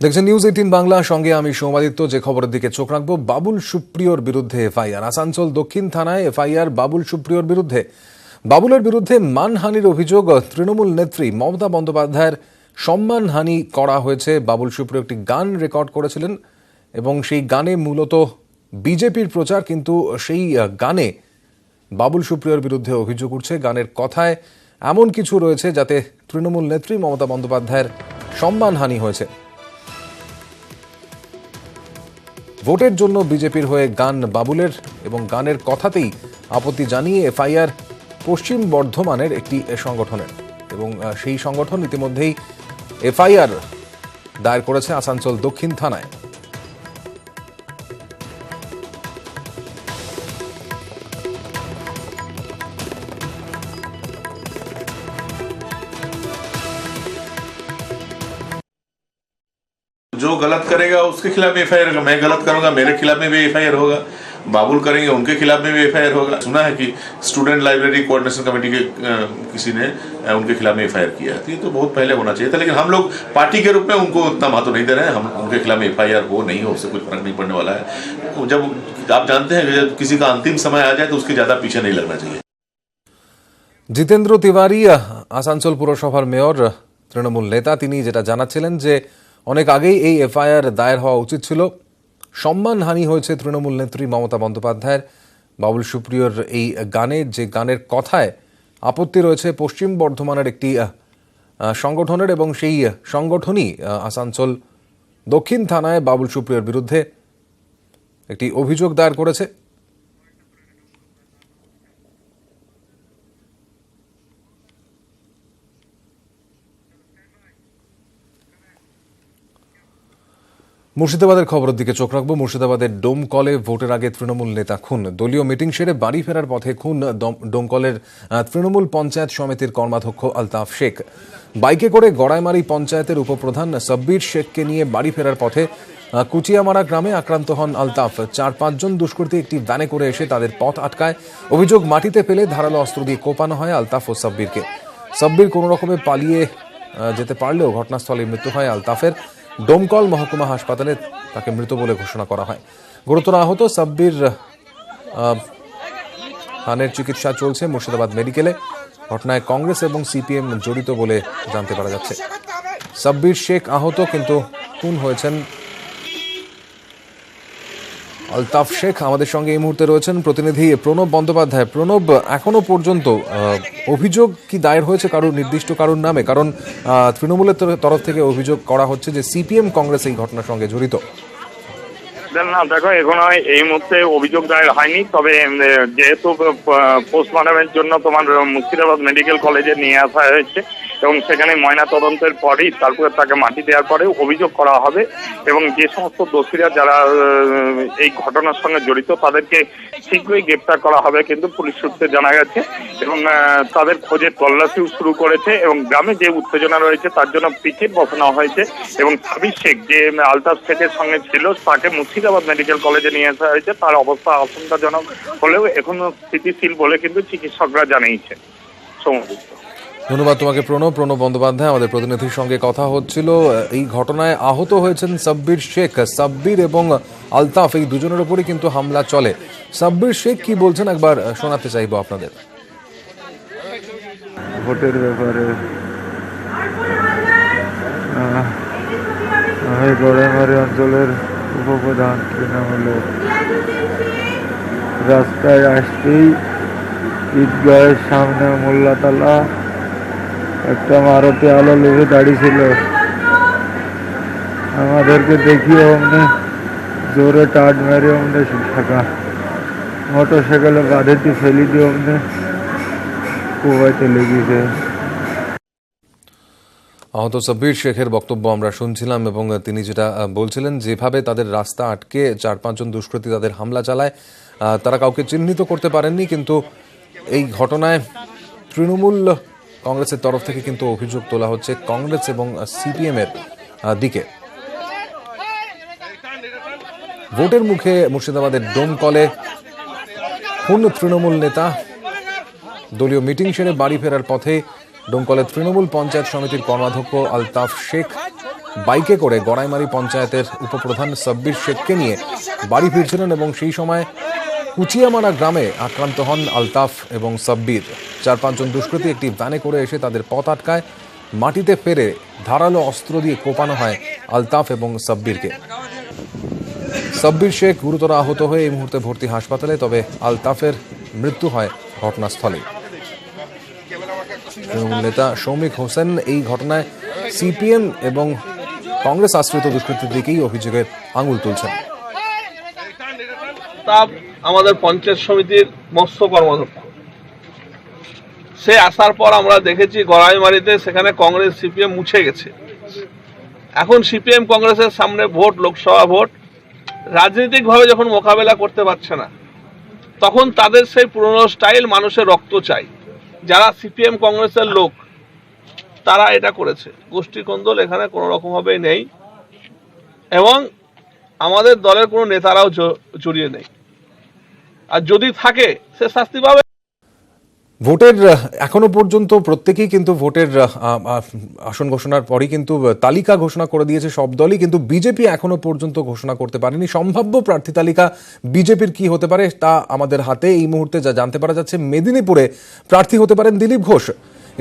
দেখছেন নিউজ 18 বাংলা, সঙ্গে আমি সৌমাদিত্য। যে খবরের দিকে চোখ রাখবো, বাবুল সুপ্রিয়র বিরুদ্ধে এফআইআর। আসানসোল দক্ষিণ থানায় এফআইআর বাবুল সুপ্রিয়র বিরুদ্ধে। বাবুলের বিরুদ্ধে মানহানির অভিযোগ। তৃণমূল নেত্রী মমতা বন্দ্যোপাধ্যায়ের সম্মানহানি করা হয়েছে। বাবুল সুপ্রিয় একটি গান রেকর্ড করেছিলেন এবং সেই গানে মূলত বিজেপির প্রচার, কিন্তু সেই গানে বাবুল সুপ্রিয়র বিরুদ্ধে অভিযোগ উঠছে। গানের কথায় এমন কিছু রয়েছে যাতে তৃণমূল নেত্রী মমতা বন্দ্যোপাধ্যায়ের সম্মানহানি হয়েছে। ভোটের জন্য বিজেপির হয়ে গান বাবুলের এবং গানের কথাতেই আপত্তি জানিয়ে এফআইআর পশ্চিম বর্ধমানের একটি সংগঠনের, এবং সেই সংগঠন ইতিমধ্যেই এফআইআর দায়ের করেছে আসানসোল দক্ষিণ থানায়। जो गलत करेगा उसके खिलाफ भी एफआईआर होगा, मैं गलत करूंगा मेरे खिलाफ में भी एफआईआर होगा, बाबुल करेंगे उनके खिलाफ में भी एफआईआर होगा। सुना है कि स्टूडेंट लाइब्रेरी कोऑर्डिनेशन कमेटी के किसी ने उनके खिलाफ में एफआईआर किया थी, तो बहुत पहले होना चाहिए था। लेकिन हम लोग पार्टी के रूप में उनको उतना महत्व नहीं दे रहे हैं। हम उनके खिलाफ में एफआईआर हो नहीं हो, उससे कुछ फर्क नहीं पड़ने वाला है। जब आप जानते हैं कि जब किसी का अंतिम समय आ जाए तो उसके ज्यादा पीछे नहीं लगना चाहिए। জিতেন্দ্র তিওয়ারি আসানসোল পুরসভার মেয়র, তৃণমূল নেতা, তিনি যেটা জানাচ্ছিলেন যে অনেক আগেই এই এফআইআর দায়ের হওয়া উচিত ছিল। সম্মানহানি হয়েছে তৃণমূল নেত্রী মমতা বন্দ্যোপাধ্যায়ের বাবুল সুপ্রিয়র এই গানে, যে গানের কথায় আপত্তি রয়েছে পশ্চিম বর্ধমানের একটি সংগঠনের, এবং সেই সংগঠনই আসানসোল দক্ষিণ থানায় বাবুল সুপ্রিয়র বিরুদ্ধে একটি অভিযোগ দায়ের করেছে। মুর্শিদাবাদের খবরের দিকে চোখ রাখবো। মুর্শিদাবাদের ডোমকলে ভোটের আগে তৃণমূল নেতা খুন। দলীয় মিটিং সেরে বাড়ি ফেরার পথে খুন ডোমকলের তৃণমূল পঞ্চায়েত সমিতির কর্মাধ্যক্ষ আলতাফ শেখ। বাইকে করে গড়াইমারি পঞ্চায়েতের উপপ্রধান সাব্বির শেখকে নিয়ে বাড়ি ফেরার পথে কুচিয়ামারা গ্রামে আক্রান্ত হন আলতাফ। 4-5 জন দুষ্কৃতী একটি ভ্যানে করে এসে তাদের পথ আটকায়। অভিযোগ, মাটিতে ফেলে ধারালো অস্ত্র দিয়ে কোপানো হয় আলতাফ ও সাব্বিরকে। সাব্বির কোনো রকমে পালিয়ে যেতে পারলেও ঘটনাস্থলে মৃত্যু হয় আলতাফের। ডোমকল মহকুমা হাসপাতালে তাকে মৃত বলে ঘোষণা করা হয়। গুরুতর আহত সাব্বির খানের চিকিৎসা চলছে মুর্শিদাবাদ মেডিকেলে। ঘটনায় কংগ্রেস এবং সিপিএম জড়িত বলে জানতে পারা যাচ্ছে। সাব্বির শেখ আহত, কিন্তু খুন হয়েছেন আলতাফ শেখ। আমাদের সঙ্গে এই মুহূর্তে রয়েছেন প্রতিনিধি প্রণব বন্দ্যোপাধ্যায়। প্রণব, এখনো পর্যন্ত অভিযোগ কি দায়ের হয়েছে কারোর নির্দিষ্ট কারোর নামে? কারণ তৃণমূলের তরফ থেকে অভিযোগ করা হচ্ছে যে সিপিএম কংগ্রেস এই ঘটনার সঙ্গে জড়িত। না দেখো, এখনো এই মুহূর্তে অভিযোগ দায়ের হয়নি। তবে যেহেতু পোস্টমর্টমের জন্য তোমার মুর্শিদাবাদ মেডিকেল কলেজে নিয়ে আসা হয়েছে এবং সেখানে ময়না তদন্তের পরেই তারপরে তাকে মাটি দেওয়ার পরে অভিযোগ করা হবে, এবং যে সমস্ত দোষীরা যারা এই ঘটনার সঙ্গে জড়িত তাদেরকে শীঘ্রই গ্রেপ্তার করা হবে কিন্তু পুলিশ সূত্রে জানা গেছে। এবং তাদের খোঁজে তল্লাশিও শুরু করেছে, এবং গ্রামে যে উত্তেজনা রয়েছে তার জন্য পিকেট বসানো হয়েছে। এবং সাবির শেখ, যে আলতাফ শেখের সঙ্গে ছিল, তাকে মুর্শিদাবাদ মেডিকেল কলেজে নিয়ে আসা হয়েছে। তার অবস্থা আশঙ্কাজনক হলেও এখনো স্থিতিশীল বলে কিন্তু চিকিৎসকরা জানিয়েছে। ধন্যবাদ তোমাকে প্রণব বন্দ্যোপাধ্যায়, আমাদের প্রতিনিধির সঙ্গে কথা হচ্ছিল। এই ঘটনায় আহত হয়েছেন সাব্বির শেখ। সাব্বির এবং আলতাফ এই দুজনের উপরই কিন্তু হামলা চলে। সাব্বির শেখ কি বলছেন একবার শোনাতে চাইবো আপনাদের। ভোটের ব্যাপারে আমি গড়াইমারি অঞ্চলের উপপ্রধান তৃণমূলের। রাস্তায় আসতেই ঈদগাহের সামনে মোল্লাতলা একটা মারুতি আলো লেগে দাঁড়িয়েছিল। আমাদেরকে দেখিয়ে অমনি জোরে টাট মেরে অমনি থাকা মোটরসাইকেলে বাঁধেটি ফেলি দিয়ে অমনি কুয়াইতে লেগেছে। আহত সাব্বির শেখের বক্তব্য আমরা শুনছিলাম, এবং তিনি যেটা বলছিলেন, যেভাবে তাদের রাস্তা আটকে 4-5 জন দুষ্কৃতী তাদের হামলা চালায়, তারা কাউকে চিহ্নিত করতে পারেননি। কিন্তু এই ঘটনায় তৃণমূল কংগ্রেসের তরফ থেকে কিন্তু অভিযোগ তোলা হচ্ছে কংগ্রেস এবং সিপিএম এর দিকে। ভোটের মুখে মুর্শিদাবাদের ডোমকলে খুন তৃণমূল নেতা। দলীয় মিটিং সেরে বাড়ি ফেরার পথে ডোমকলের তৃণমূল পঞ্চায়েত সমিতির কর্মাধ্যক্ষ আলতাফ শেখ বাইকে করে গড়াইমারি পঞ্চায়েতের উপপ্রধান সাব্বির শেখকে নিয়ে বাড়ি ফিরছিলেন এবং সেই সময় কুচিয়ামারা গ্রামে আক্রান্ত হন আলতাফ এবং সাব্বির। 4-5 জন দুষ্কৃতী একটি ভ্যানে করে এসে তাদের পথ আটকায়। মাটিতে ফেরে ধারালো অস্ত্র দিয়ে কোপানো হয় আলতাফ এবং সাব্বিরকে। সাব্বির শেখ গুরুতর আহত হয়ে এই মুহূর্তে ভর্তি হাসপাতালে, তবে আলতাফের মৃত্যু হয় ঘটনাস্থলে। তৃণমূল নেতা শৌমিক হোসেন এই ঘটনায় সিপিএম এবং কংগ্রেস আশ্রিত দুষ্কৃতীর দিকেই অভিযোগের আঙুল তুলছেন। আমাদের পঞ্চায়েত সমিতির মৎস্য কর্মাধ্যক্ষ, সে আসার পর আমরা দেখেছি গড়াইমারিতে সেখানে কংগ্রেস সিপিএম মুছে গেছে। এখন সিপিএম কংগ্রেসের সামনে ভোট, লোকসভা ভোট, রাজনৈতিকভাবে যখন মোকাবেলা করতে পারছে না, তখন তাদের সেই পুরনো স্টাইল, মানুষের রক্ত চাই। যারা সিপিএম কংগ্রেসের লোক তারা এটা করেছে। গোষ্ঠী কোন্দল এখানে কোনো রকমভাবে নেই এবং আমাদের দলের কোনো নেতারাও জড়িয়ে নেই, আর যদি থাকে সে শাস্তি পাবে। ভোটের এখনো পর্যন্ত প্রত্যেকেই কিন্তু ভোটের আসন ঘোষণার পরই কিন্তু তালিকা ঘোষণা করে দিয়েছে সব দলই, কিন্তু বিজেপি এখনো পর্যন্ত ঘোষণা করতে পারেনি। সম্ভাব্য প্রার্থী তালিকা বিজেপির কি হতে পারে তা আমাদের হাতে। এই মুহূর্তে যা জানতে পারা যাচ্ছে, মেদিনীপুরে প্রার্থী হতে পারেন দিলীপ ঘোষ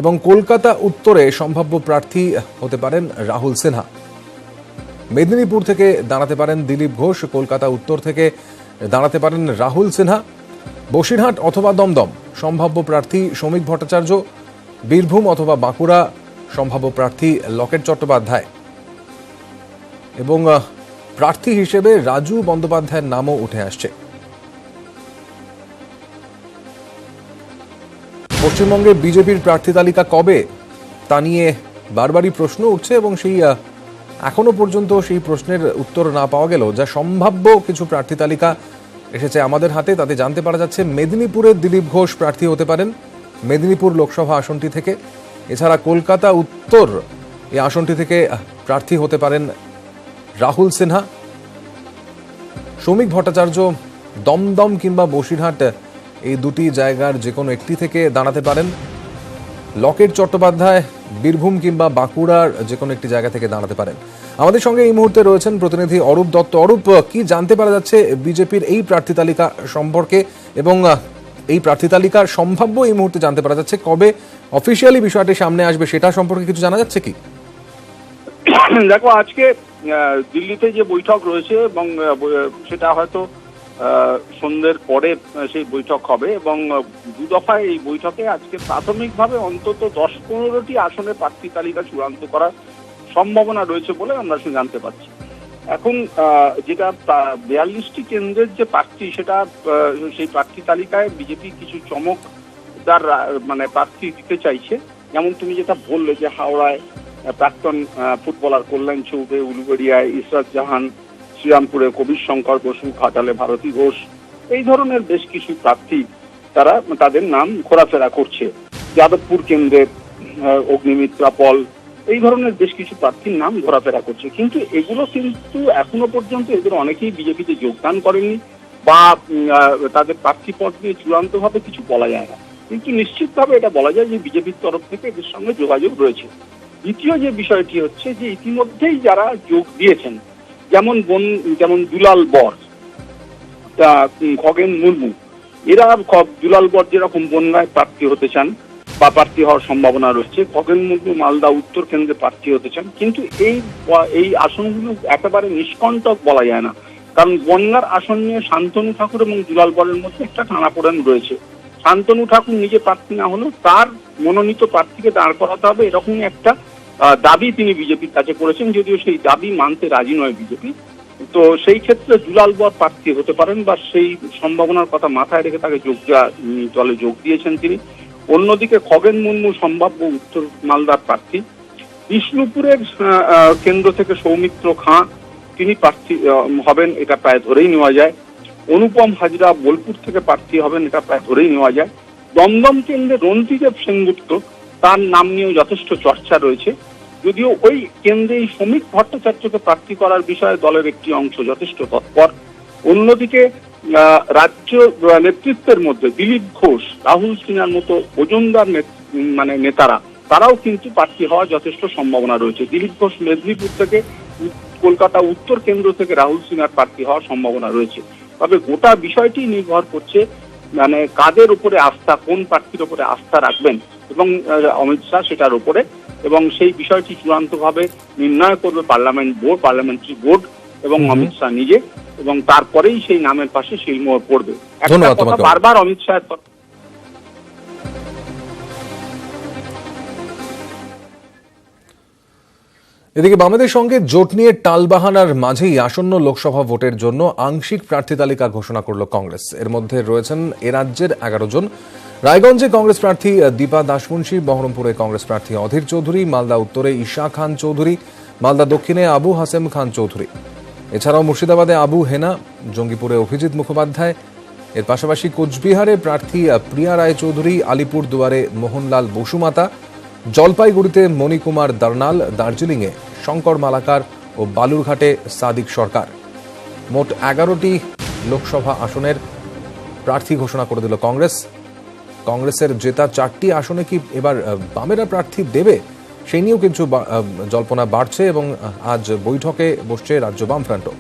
এবং কলকাতা উত্তরে সম্ভাব্য প্রার্থী হতে পারেন রাহুল সিনহা। মেদিনীপুর থেকে দাঁড়াতে পারেন দিলীপ ঘোষ, কলকাতা উত্তর থেকে দাঁড়াতে পারেন রাহুল সিনহা। বসিরহাট অথবা দমদম সম্ভাব্য প্রার্থী শ্রমিক ভট্টাচার্য। বীরভূম অথবা বাঁকুড়া সম্ভাব্য প্রার্থী লকেট চট্টোপাধ্যায় এবং প্রার্থী হিসেবে রাজু বন্দ্যোপাধ্যায়ের নামও উঠে আসছে। পশ্চিমবঙ্গে বিজেপির প্রার্থী তালিকা কবে তা নিয়ে বারবারই প্রশ্ন উঠছে এবং সেই এখনো পর্যন্ত সেই প্রশ্নের উত্তর না পাওয়া গেল। যা সম্ভাব্য কিছু প্রার্থী তালিকা এসেছে আমাদের হাতে, তাতে জানতে পারা যাচ্ছে মেদিনীপুরে দিলীপ ঘোষ প্রার্থী হতে পারেন মেদিনীপুর লোকসভা আসনটি থেকে। এছাড়া কলকাতা উত্তর এই আসনটি থেকে প্রার্থী হতে পারেন রাহুল সিনহা। শ্রমিক ভট্টাচার্য দমদম কিংবা বসিরহাট এই দুটি জায়গার যে কোনো একটি থেকে দাঁড়াতে পারেন। লকেট চট্টোপাধ্যায় বীরভূম কিংবা বাঁকুড়ার যে কোনো একটি জায়গা থেকে দাঁড়াতে পারেন। আমাদের সঙ্গে এই মুহূর্তে রয়েছেন প্রতিনিধি অরূপ দত্ত। অরূপ, কি জানতে পারা যাচ্ছে বিজেপির এই প্রার্থী তালিকা সম্পর্কে এবং এই প্রার্থী তালিকার সম্ভাব্য এই মুহূর্তে জানতে পারা যাচ্ছে কবে অফিসিয়ালি বিষয়টি সামনে আসবে সেটা সম্পর্কে কিছু জানা যাচ্ছে কি? দেখো, আজকে দিল্লিতে যে বৈঠক রয়েছে এবং সেটা হয়তো সন্ধ্যের পরে সেই বৈঠক হবে এবং দু দফায় এই বৈঠকে আজকে প্রাথমিকভাবে অন্তত 10-15টি আসনে প্রার্থী তালিকা চূড়ান্ত করার সম্ভাবনা রয়েছে বলে আমরা জানতে পারছি। এখন যেটা 42টি কেন্দ্রের যে প্রার্থী, সেটা সেই প্রার্থী তালিকায় বিজেপি কিছু চমকদার মানে প্রার্থী দিতে চাইছে। যেমন তুমি যেটা বললে যে হাওড়ায় প্রাক্তন ফুটবলার কল্যাণ চৌবে, উলুবেড়িয়ায় ইসরাত জাহান, শ্রীরামপুরে কবির শঙ্কর বসু, ঘাটালে ভারতী ঘোষ, এই ধরনের বেশ কিছু প্রার্থী তারা তাদের নাম ঘোরাফেরা করছে। যাদবপুর কেন্দ্রের অগ্নিমিত্রা পল, এই ধরনের বেশ কিছু প্রার্থীর নাম ঘোরাফেরা করছে। কিন্তু এগুলো কিন্তু এখনো পর্যন্ত এদের অনেকেই বিজেপিতে যোগদান করেনি বা তাদের প্রার্থী পদ নিয়ে চূড়ান্তভাবে কিছু বলা যায় না, কিন্তু নিশ্চিতভাবে এটা বলা যায় যে বিজেপির তরফ থেকে এদের সঙ্গে যোগাযোগ রয়েছে। দ্বিতীয় যে বিষয়টি হচ্ছে যে ইতিমধ্যেই যারা যোগ দিয়েছেন, যেমন দুলাল বর, খগেন মুর্মু, এরা দুলাল বর যেরকম বনগাঁয় প্রার্থী হতে চান বা প্রার্থী হওয়ার সম্ভাবনা রয়েছে, খগেন মুর্মু মালদা উত্তর কেন্দ্রে প্রার্থী হতে চান। কিন্তু এই আসনগুলো একেবারে নিষ্কণ্টক বলা যায় না, কারণ বনগাঁর আসন নিয়ে শান্তনু ঠাকুর এবং দুলাল বরের মধ্যে একটা টানাপোড়েন রয়েছে। শান্তনু ঠাকুর নিজে প্রার্থী না হলেও তার মনোনীত প্রার্থীকে দাঁড় করাতে হবে, এরকমই একটা দাবি তিনি বিজেপির কাছে করেছেন, যদিও সেই দাবি মানতে রাজি নয় বিজেপি। তো সেই ক্ষেত্রে দুলাল বর প্রার্থী হতে পারেন বা সেই সম্ভাবনার কথা মাথায় রেখে তাকে দলে যোগ দিয়েছেন তিনি। অন্যদিকে খগেন মুর্মু সম্ভাব্য উত্তর মালদার প্রার্থী। বিষ্ণুপুরের কেন্দ্র থেকে সৌমিত্র খাঁ, তিনি প্রার্থী হবেন, এটা প্রায় ধরেই নেওয়া যায়। অনুপম হাজরা বোলপুর থেকে প্রার্থী হবেন, এটা প্রায় ধরেই নেওয়া যায়। দমদম কেন্দ্রে রন্তিদেব সেনগুপ্ত, তার নাম নিয়েও যথেষ্ট চর্চা রয়েছে, যদিও ওই কেন্দ্রে শ্রমিক ভট্টাচার্যকে প্রার্থী করার বিষয়ে দলের একটি অংশ যথেষ্ট তৎপর। অন্যদিকে রাজ্য নেতৃত্বের মধ্যে দিলীপ ঘোষ, রাহুল সিনহার মতো ওজনদার নেতারা তারাও কিন্তু প্রার্থী হওয়ার যথেষ্ট সম্ভাবনা রয়েছে। দিলীপ ঘোষ মেদিনীপুর থেকে, কলকাতা উত্তর কেন্দ্র থেকে রাহুল সিনহার প্রার্থী হওয়ার সম্ভাবনা রয়েছে। তবে গোটা বিষয়টি নির্ভর করছে মানে কাদের উপরে আস্থা, কোন প্রার্থীর উপরে আস্থা রাখবেন এবং অমিত শাহ সেটার উপরে, এবং সেই বিষয়টি চূড়ান্তভাবে নির্ণয় করবে পার্লামেন্টারি বোর্ড এবং অমিত শাহ নিজে, এবং তারপরেই সেই নামের পাশে শিলমোহর পড়বে। একটা ধন্যবাদ কথা তোমাকে। বারবার অমিত শাহের কথা এদিকে বামেদের সঙ্গে জোট নিয়ে টালবাহানার মাঝেই আসন্ন লোকসভা ভোটের জন্য আংশিক প্রার্থী তালিকা ঘোষণা করল কংগ্রেস। এর মধ্যে রয়েছেন এ রাজ্যের 11 জন। রায়গঞ্জে কংগ্রেস প্রার্থী দীপা দাসমুন্সী, বহরমপুরে কংগ্রেস প্রার্থী অধীর চৌধুরী, মালদা উত্তরে ঈশা খান চৌধুরী, মালদা দক্ষিণে আবু হাসেম খান চৌধুরী। এছাড়াও মুর্শিদাবাদে আবু হেনা, জঙ্গিপুরে অভিজিৎ মুখোপাধ্যায়। এর পাশাপাশি কোচবিহারে প্রার্থী প্রিয়া রায় চৌধুরী, আলিপুর দুয়ারে মোহনলাল বসুমাতা, জলপাইগুড়িতে মণিকুমার দার্নাল, দার্জিলিংয়ে শঙ্কর মালাকার ও বালুরঘাটে সাদিক সরকার। মোট 11টি লোকসভা আসনের প্রার্থী ঘোষণা করে দিল কংগ্রেস। কংগ্রেসের জেতা 4টি আসনে কি এবার বামেরা প্রার্থী দেবে, সেই নিয়েও কিছু জল্পনা বাড়ছে এবং আজ বৈঠকে বসছে রাজ্য বামফ্রন্টও।